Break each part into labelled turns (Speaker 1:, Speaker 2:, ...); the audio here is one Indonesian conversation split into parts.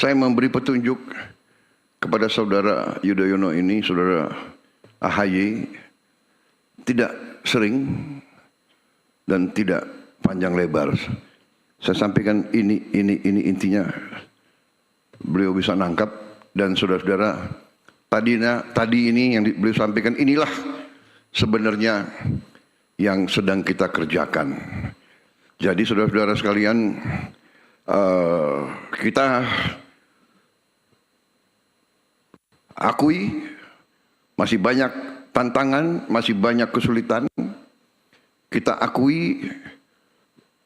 Speaker 1: saya memberi petunjuk kepada saudara Yudhoyono ini, saudara AHY, tidak sering dan tidak panjang lebar. Saya sampaikan ini intinya, beliau bisa nangkap. Dan saudara-saudara, tadi ini yang beliau sampaikan, inilah sebenarnya yang sedang kita kerjakan. Jadi saudara-saudara sekalian, kita akui masih banyak tantangan, masih banyak kesulitan. Kita akui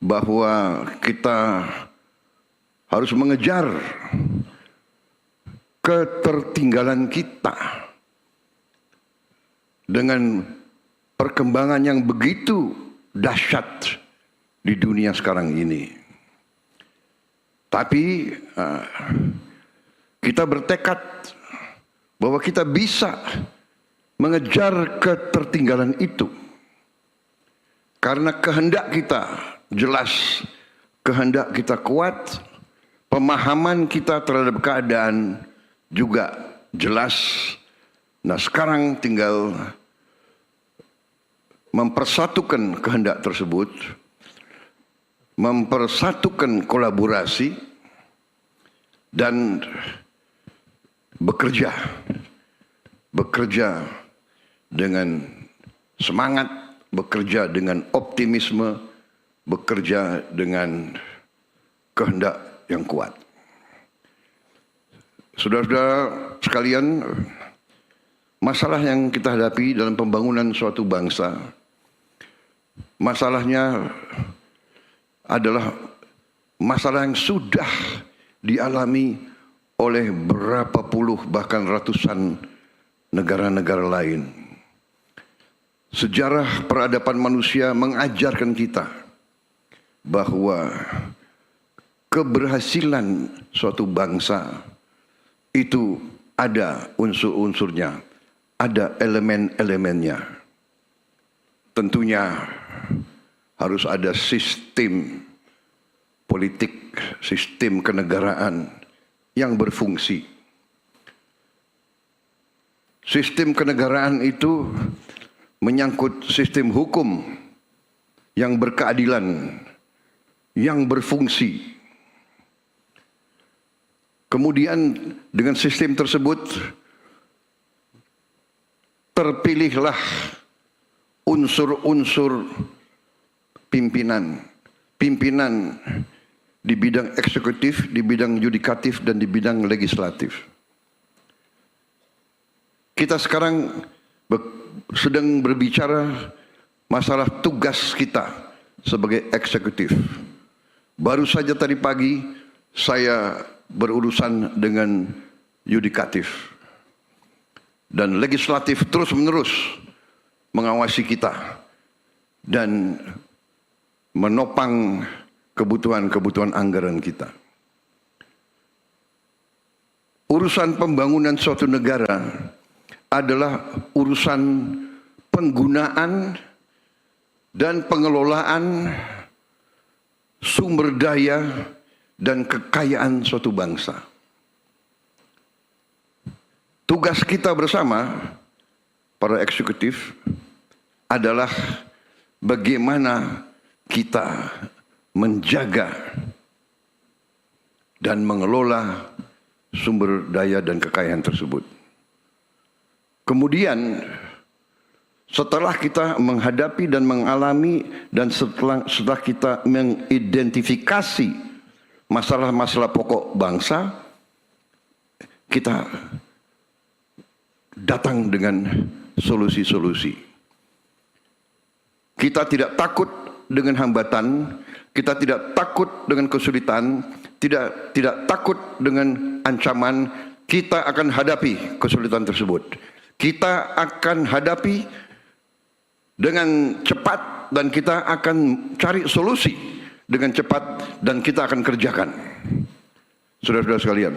Speaker 1: bahwa kita harus mengejar ketertinggalan kita dengan perkembangan yang begitu dahsyat di dunia sekarang ini. Tapi kita bertekad bahwa kita bisa mengejar ketertinggalan itu karena kehendak kita jelas, kehendak kita kuat, pemahaman kita terhadap keadaan juga jelas. Nah, sekarang tinggal mempersatukan kehendak tersebut, mempersatukan kolaborasi, dan bekerja dengan semangat, bekerja dengan optimisme, bekerja dengan kehendak yang kuat. Saudara-saudara sekalian, masalah yang kita hadapi dalam pembangunan suatu bangsa, masalahnya adalah masalah yang sudah dialami oleh berapa puluh bahkan ratusan negara-negara lain. Sejarah peradaban manusia mengajarkan kita bahwa keberhasilan suatu bangsa itu ada unsur-unsurnya, ada elemen-elemennya. Tentunya harus ada sistem politik, sistem kenegaraan yang berfungsi. Sistem kenegaraan itu menyangkut sistem hukum yang berkeadilan, yang berfungsi. Kemudian dengan sistem tersebut terpilihlah unsur-unsur pimpinan di bidang eksekutif, di bidang yudikatif, dan di bidang legislatif. Kita sekarang sedang berbicara masalah tugas kita sebagai eksekutif. Baru saja tadi pagi saya berurusan dengan yudikatif, dan legislatif terus-menerus mengawasi kita dan menopang kebutuhan-kebutuhan anggaran kita. Urusan pembangunan suatu negara adalah urusan penggunaan dan pengelolaan sumber daya dan kekayaan suatu bangsa. Tugas kita bersama para eksekutif adalah bagaimana kita menjaga dan mengelola sumber daya dan kekayaan tersebut. Kemudian setelah kita menghadapi dan mengalami dan setelah kita mengidentifikasi masalah-masalah pokok bangsa, kita datang dengan solusi-solusi. Kita tidak takut dengan hambatan, kita tidak takut dengan kesulitan, tidak takut dengan ancaman. Kita akan hadapi kesulitan tersebut. Kita akan hadapi dengan cepat dan kita akan cari solusi dengan cepat dan kita akan kerjakan. Saudara-saudara sekalian,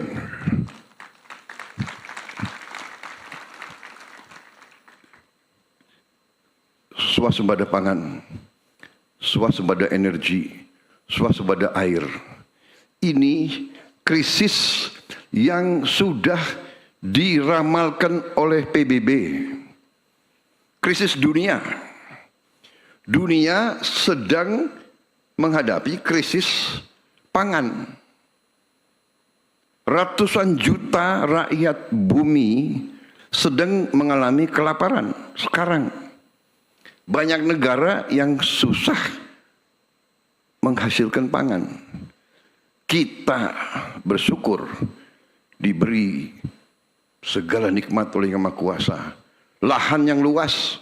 Speaker 1: swasembada pangan, swasembada energi, swasembada air. Ini krisis yang sudah diramalkan oleh PBB. Krisis dunia. Dunia sedang menghadapi krisis pangan. Ratusan juta rakyat bumi sedang mengalami kelaparan sekarang. Banyak negara yang susah menghasilkan pangan. Kita bersyukur diberi segala nikmat oleh Yang Maha Kuasa. Lahan yang luas,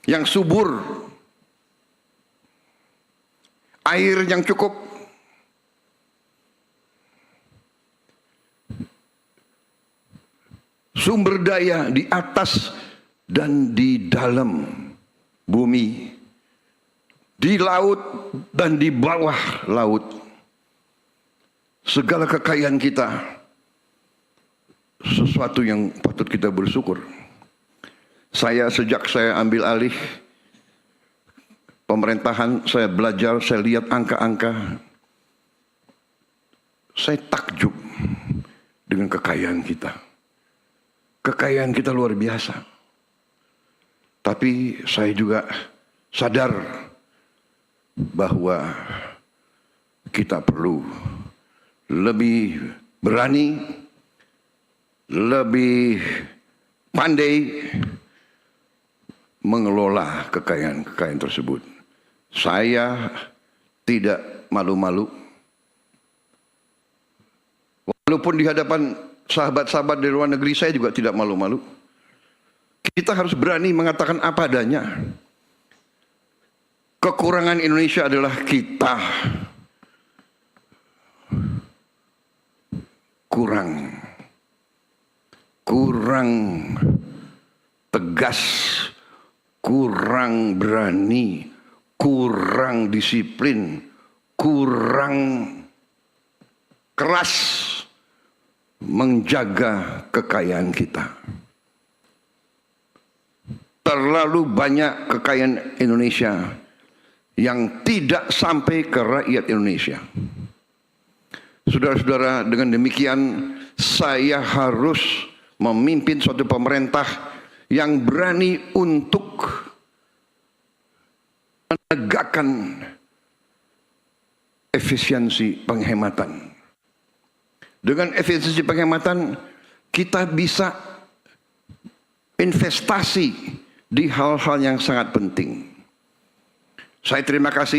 Speaker 1: yang subur, air yang cukup, sumber daya di atas dan di dalam bumi, di laut dan di bawah laut. Segala kekayaan kita sesuatu yang patut kita bersyukur. Sejak saya ambil alih pemerintahan, saya belajar, saya lihat angka-angka. Saya takjub dengan kekayaan kita. Kekayaan kita luar biasa. Tapi saya juga sadar bahwa kita perlu lebih berani, lebih pandai mengelola kekayaan-kekayaan tersebut. Saya tidak malu-malu. Walaupun di hadapan sahabat-sahabat dari luar negeri, saya juga tidak malu-malu. Kita harus berani mengatakan apa adanya. Kekurangan Indonesia adalah kita kurang tegas, kurang berani, kurang disiplin, kurang keras menjaga kekayaan kita. Terlalu banyak kekayaan Indonesia yang tidak sampai ke rakyat Indonesia. Saudara-saudara, dengan demikian saya harus memimpin suatu pemerintah yang berani untuk menegakkan efisiensi penghematan. Dengan efisiensi penghematan, kita bisa investasi di hal-hal yang sangat penting. Saya terima kasih.